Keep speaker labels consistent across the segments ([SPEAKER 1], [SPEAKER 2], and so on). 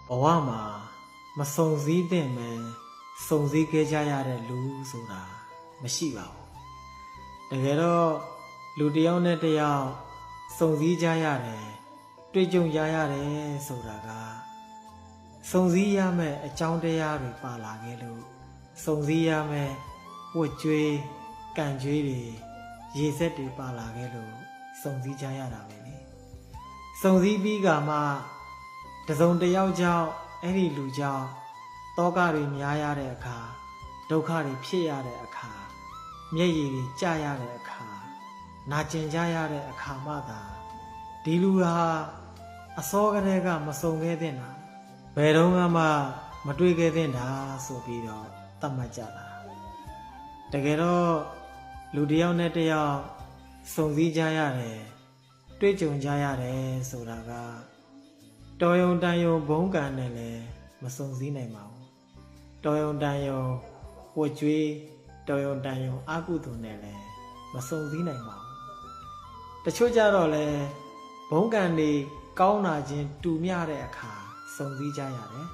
[SPEAKER 1] ဘဝမှာမစုံစည်းသင့်ပဲစုံစည်းခဲ့ကြရတဲ့လူဆိုတာမရှိပါဘူးတကယ်တော့လူတစ်ယောက်နဲ့တစ်ယောက်စုံစည်းကြရတယ်တွေ့ကြုံကြရတယ်ဆိုတာကစုံစည်းရမယ့်အကြောင်းတရားတွေပါလာခဲ့လို့စုံစည်းရမယ့်ဝတ်ကြွေးကံကြွေးတွေရေစက်တွေပါလာခဲ့လို့စုံစည်းကြရတာပဲလေစုံစည်းပြီးကမှတစုံတစ်ယောက်ကြောင့်အဲ့ဒီလူကြောင့်တောကတွေများရတဲ့အခါဒုက္ခတွေဖြစ်ရတဲ့အခါမျက်ရည်တွေကျရတဲ့အခါနာကျင်ကြရတဲ့အခါမှသာဒီလူဟာအစောကတည်းကမစုံခဲ့တဲ့နာဘယ်တော့မှမတွေ့ခဲ့တဲ့နာဆိုပြီးတော့သတ်မှတ်ကြတာတကယ်တော့လူတစ်ယောက်နဲ့တစ်ယောက်စုံစည်းကြရတယ်တွေ့ကြုံကြရတယ်ဆိုတာကတော်ယုံတန်ယုံဘုံကံနဲ့လည်းမစုံစည်းနိုင်ပါဘူးတော်ယုံတန်ယုံဝတ်ကြွေးတော်ယုံတန်ယုံအာကုသိုလ်နဲ့လည်းမစုံစည်းနိုင်ပါဘူးတချို့ကြတော့လေဘုံကံတွေကောင်းတာချင်းတူမျှတဲ့အခါစုံစည်းကြရတယ်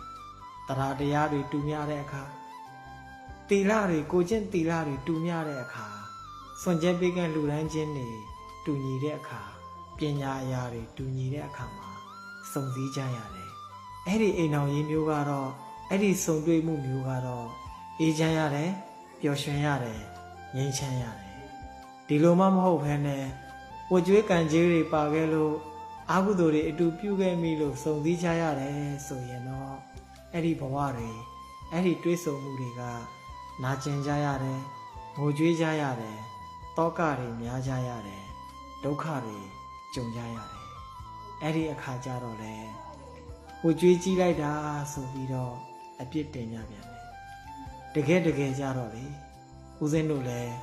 [SPEAKER 1] တရားတရားတွေတူမျှတဲ့အခါသီလတွေကိုကျင့်သီလတွေတူမျှတဲ့အခါစွန့်ကြဲပေးကလူတန်းချင်းတွေတူညီတဲ့အခါပညာအရာတွေတူညီတဲ့အခါမှာစုံစည်းကြရတယ်အဲ့ဒီအိမ်တော်ကြီးမျိုးကတော့အဲ့ဒီစုံတွေ့မှုမျိုးကတော့အေးချမ်းရတယ်ပျော်ရွှင်ရတယ်ငြိမ်းချမ်းရတယ်ဒီလိုမှမဟုတ်ဘဲနဲ့ဝတ်ကြွေးကံကြေးတွေပါခဲ့လို့အာဟုသူတွေအတူပြုခဲ့မိလို့စုံစည်းကြရတယ်ဆိုရင်တော့အဲ့ဒီဘဝတွေအဲ့ဒီတွေးဆုံမှုတွေကနာကျင်ကြရတယ်ငိုကြွေးကြရတယ်တောကတွေများကြရတယ်ဒုက္ခတွေကြုံကြရတယ်အဲ့ဒီအခါကျတော့လေဝကြွေးကြည့်လိုက်တာဆိုပြီးတော့အပြစ်တင်ကြပြန်တယ်တကယ်ကြတော့လေဦးစင်းတို့လည်း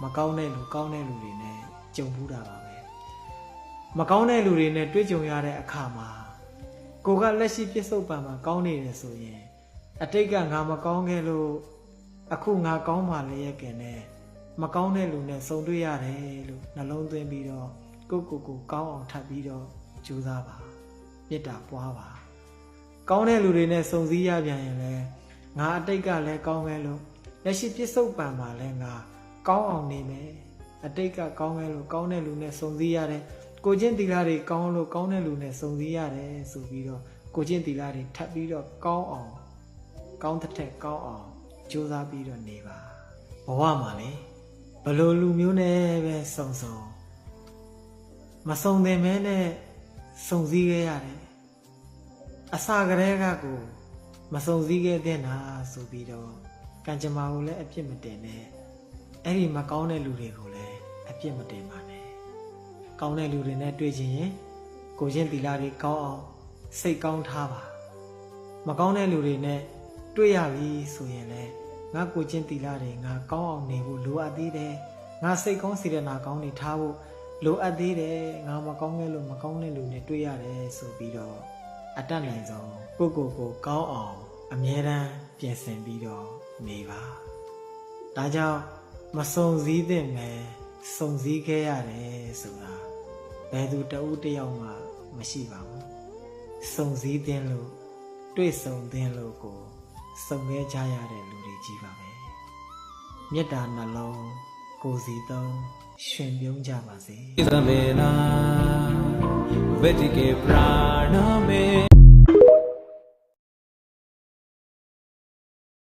[SPEAKER 1] မကောင်းတဲ့လူကောင်းတဲ့လူတွေနဲ့ကြုံဘူးတာပါပဲမကောင်းတဲ့လူတွေနဲ့တွေ့ကြုံရတဲ့အခါမှာကိုကလက်ရှိပြစ္ဆုတ်ပံမှာကောင်းနေတယ်ဆိုရင်အတိတ်ကငါမကောင်းခဲ့လို့အခုငါကောင်းမှလည်းရဲ့ကင်နဲ့မကောင်းတဲ့လူနဲ့ဆုံတွေ့ရတယ်လို့နှလုံးသွင်းပြီးတော့ကိုကောင်းအောင်ထပ်ပြီးတော့ကြိုးစားပါမေတ္တာပွားပါကောင်းတဲ့လူတွေနဲ့စုံစည်းရပြန်ရင်လည်းငါအတိတ်ကလည်းကောင်းခဲ့လို့လက်ရှိပြစ္ဆုတ်ပံမှာလည်းငါကောင်းအောင်နေမယ်အတိတ်ကကောင်းခဲ့လို့ကောင်းတဲ့လူနဲ့စုံစည်းရတယ်ကိုချင်းသီလတွေကောင်းလို့ကောင်းတဲ့လူနဲ့စုံစည်းရတယ်ဆိုပြီးတော့ကိုချင်းသီလတွေထပ်ပြီးတော့ကောင်းအောင်ကောင်းတဲ့ထက်ကောင်းအောင်ကြိုးစားပြီးတော့နေပါဘဝမှာလေဘလို့လူမျိုးနဲ့ပဲစုံမစုံသင်မဲနဲ့စုံစည်းခဲ့ရတယ်အစာကလေးကကိုမစုံစည်းခဲ့တဲ့နာဆိုပြီးတော့ကံကြမ္မာကိုလည်းအပြစ်မတင်နဲ့အဲ့ဒီမကောင်းတဲ့လူတွေကိုလည်းအပြစ်မတင်ပါနဲ့ကောင်းတဲ့လူတွေနဲ့တွေ့ချင်ရင်ကိုချင်းသီလတွေကောင်းအောင်စိတ်ကောင်းထားပါမကောင်းတဲ့လူတွေနဲ့တွေ့ရပြီဆိုရင်လည်းငါကိုချင်းသီလတွေငါကောင်းအောင်နေဖို့လိုအပ်သေးတယ်ငါစိတ်ကောင်းစေတနာကောင်းနေထားဖို့လိုအပ်သေးတယ်ငါမကောင်းခဲ့လို့မကောင်းတဲ့လူနဲ့တွေ့ရတယ်ဆိုပြီးတော့အတတ်နိုင်ဆုံးကိုကောင်းအောင်အမြဲတမ်းပြင်ဆင်ပြီးတော့နေပါဒါကြောင့်မစုံစည်းသင့်ပဲစုံစည်းခဲ့ရတယ်ဆိုတာဘယ်သူတဦးတယောက်မှမရှိပါဘူးစုံစည်းသင့်လို့တွေ့ဆုံသင့်လို့ကိုစုံခဲ့ကြရတဲ့လူတွေကြီးပါပဲမေတ္တာနှလုံးကိုယ်စီသုံးရှင်ပြုံးကြပါစေ
[SPEAKER 2] Isabella, Vedike Praname.